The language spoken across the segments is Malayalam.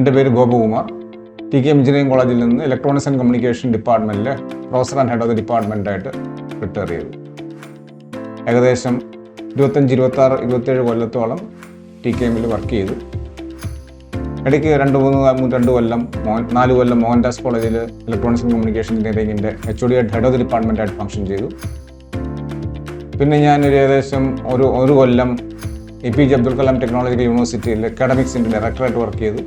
എൻ്റെ പേര് ഗോപകുമാർ. TKM എഞ്ചിനീയറിംഗ് കോളേജിൽ നിന്ന് ഇലക്ട്രോണിക്സ് ആൻഡ് കമ്മ്യൂണിക്കേഷൻ ഡിപ്പാർട്ട്മെൻറ്റിലെ professor and head of the ഡിപ്പാർട്ട്മെൻറ്റായിട്ട് റിട്ടയർ ചെയ്തു. ഏകദേശം 25, 26, 27 കൊല്ലത്തോളം TKMൽ വർക്ക് ചെയ്തു. ഇടയ്ക്ക് 4 കൊല്ലം മോഹൻദാസ് കോളേജിൽ ഇലക്ട്രോണിക്സ് ആൻഡ് കമ്മ്യൂണിക്കേഷൻ എഞ്ചിനീയറിംഗിൻ്റെ HOD ഹെഡ് ഓഫ് ദ ഡിപ്പാർട്ട്മെൻറ്റായിട്ട് ഫംഗ്ഷൻ ചെയ്തു. പിന്നെ ഞാനൊരു ഏകദേശം ഒരു കൊല്ലം APJ അബ്ദുൽ കലാം ടെക്നോളജിക്കൽ യൂണിവേഴ്സിറ്റിയിൽ അക്കാഡമിക്സിൻ്റെ ഡയറക്ടറായിട്ട് വർക്ക് ചെയ്തു.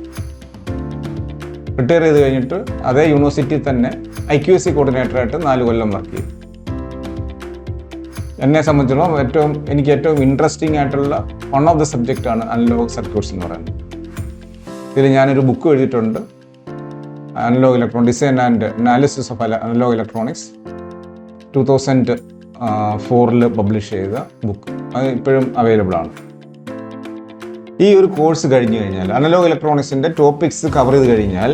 റിട്ടയർ ചെയ്ത് കഴിഞ്ഞിട്ട് അതേ യൂണിവേഴ്സിറ്റിയിൽ തന്നെ IQAC കോർഡിനേറ്ററായിട്ട് 4 കൊല്ലം വർക്ക് ചെയ്തു. എന്നെ സംബന്ധിച്ചിടത്തോളം എനിക്ക് ഏറ്റവും ഇൻട്രസ്റ്റിംഗ് ആയിട്ടുള്ള വൺ ഓഫ് ദ സബ്ജക്റ്റാണ് അനലോഗ് സർക്യൂട്ട്സ് എന്ന് പറയുന്നത്. ഇതിൽ ഞാനൊരു ബുക്ക് എഴുതിയിട്ടുണ്ട്, analogue electronic design and analysis of analogue electronics. 2004 publish ചെയ്ത ബുക്ക്. അത് ഇപ്പോഴും അവൈലബിൾ ആണ്. ഈ ഒരു കോഴ്സ് കഴിഞ്ഞു കഴിഞ്ഞാൽ, അനലോഗ് ഇലക്ട്രോണിക്സിൻ്റെ ടോപ്പിക്സ് കവർ ചെയ്ത് കഴിഞ്ഞാൽ,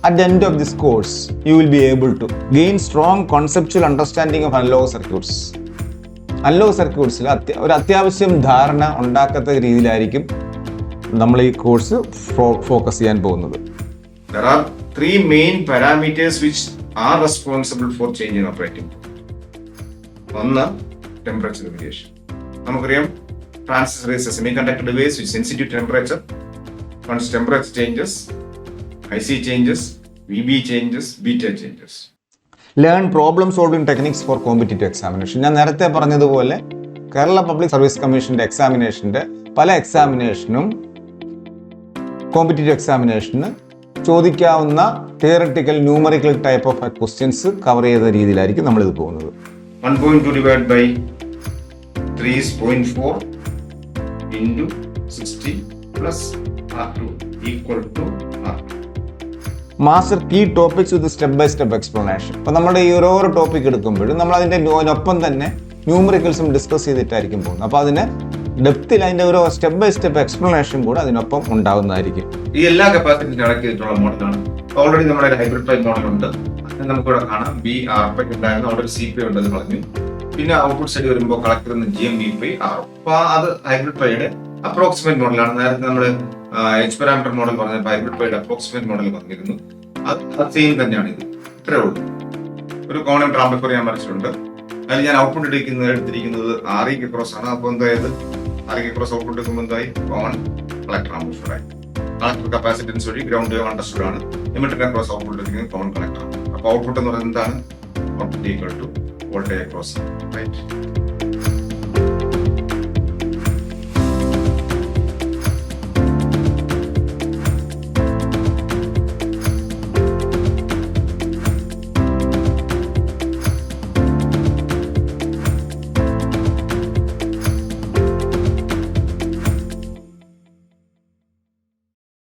at the end of this course you will be able to gain strong conceptual understanding of analogue circuits. Analogue സർക്യൂട്ട്സിൽ ഒരു അത്യാവശ്യം ധാരണ ഉണ്ടാക്കത്ത രീതിയിലായിരിക്കും നമ്മൾ ഈ കോഴ്സ് ഫോക്കസ് ചെയ്യാൻ പോകുന്നത്. There are 3 main parameters which are responsible for change in operating. ഒന്ന്, ടെമ്പറേച്ചർ വേരിയേഷൻ. നമുക്കറിയാം, transistor is a semiconductor device with sensitive temperature. Once temperature changes, IC changes, VB changes, beta changes. Learn problem solving techniques for competitive examination. ഞാൻ നേരത്തെ പറഞ്ഞതുപോലെ കേരള പബ്ലിക് സർവീസ് കമ്മീഷൻ്റെ എക്സാമിനേഷൻ്റെ പല എക്സാമിനേഷനും കോമ്പറ്റീറ്റീവ് എക്സാമിനേഷന് ചോദിക്കാവുന്ന theoretical numerical type of questions cover ചെയ്ത രീതിയിലായിരിക്കും നമ്മളിത് പോകുന്നത്. 1.2 divided by 3 is 0.4 into 60 plus R2 equal to R2. Master key topics with step by step explanation. അപ്പോൾ നമ്മുടെ ഈ ഓരോ ടോപ്പിക് എടുക്കുമ്പോഴും നമ്മൾ അതിൻ്റെ ഒപ്പം തന്നെ ന്യൂമറിക്കൽസും ഡിസ്കസ് ചെയ്തിട്ടായിരിക്കും പോകുന്നത്. അപ്പോൾ അതിന് ഡെപ്തിൽ അതിൻ്റെ ഓരോ സ്റ്റെപ്പ് ബൈ സ്റ്റെപ്പ് എക്സ്പ്ലനേഷൻ കൂടെ അതിനൊപ്പം ഉണ്ടാകുന്നതായിരിക്കും. ഈ എല്ലാ കപ്പാസിറ്റി കണക്ട് ചെയ്തിട്ടുള്ള മോഡലാണ്. ഓൾറെഡി നമ്മുടെ ഒരു ഹൈബ്രിഡ് ടൈപ്പ് മോഡലുണ്ട്. നമുക്കിവിടെ കാണാം, BRP ഉണ്ടായിരുന്നു, അവിടെ ഒരു CP ഉണ്ടെന്ന് പറഞ്ഞു. പിന്നെ ഔട്ട്പുട്ട് സൈഡ് വരുമ്പോൾ കളക്ട് ചെയ്യുന്ന GMB/R. അപ്പൊ അത് ഹൈബ്രിഡ് പൈയുടെ അപ്രോക്സിമേറ്റ് മോഡലാണ്. നേരത്തെ നമ്മൾ H പാരാമീറ്റർ മോഡൽ പറഞ്ഞപ്പോൾ ഹൈബ്രിഡ് പൈയുടെ അപ്രോക്സിമേറ്റ് മോഡൽ വന്നിരുന്നു. അത് സെയിം തന്നെയാണ് ഇത്. ഇത്രേ ഉള്ളൂ. ഒരു കോമൺ ട്രാമ്പർ ഞാൻ വരച്ചിട്ടുണ്ട്. അതിൽ ഞാൻ ഔട്ട്പുട്ട് എടുത്തിരിക്കുന്നത് RE ക്രോസ് ആണ്. അപ്പോൾ എന്തായത്, RE ക്രോസ് ഔട്ട്പുട്ട് എടുക്കുമ്പോൾ എന്തായി, കോമൺ കളക്ടർ ആംപ്ലിഫയർ ആയി. കളക്ടർ കപ്പാസിറ്റൻസ് വഴി ഗ്രൗണ്ട് അണ്ടർസ്റ്റുഡ് ആണ്. എമിറ്റർ ക്രോസ് ഔട്ട്പുട്ട് എടുക്കുന്നത് കോമൺ കളക്ടർ. അപ്പോൾ ഔട്ട്പുട്ട് എന്ന് പറയുന്നത് എന്താണ്, output equal to voltage across, right?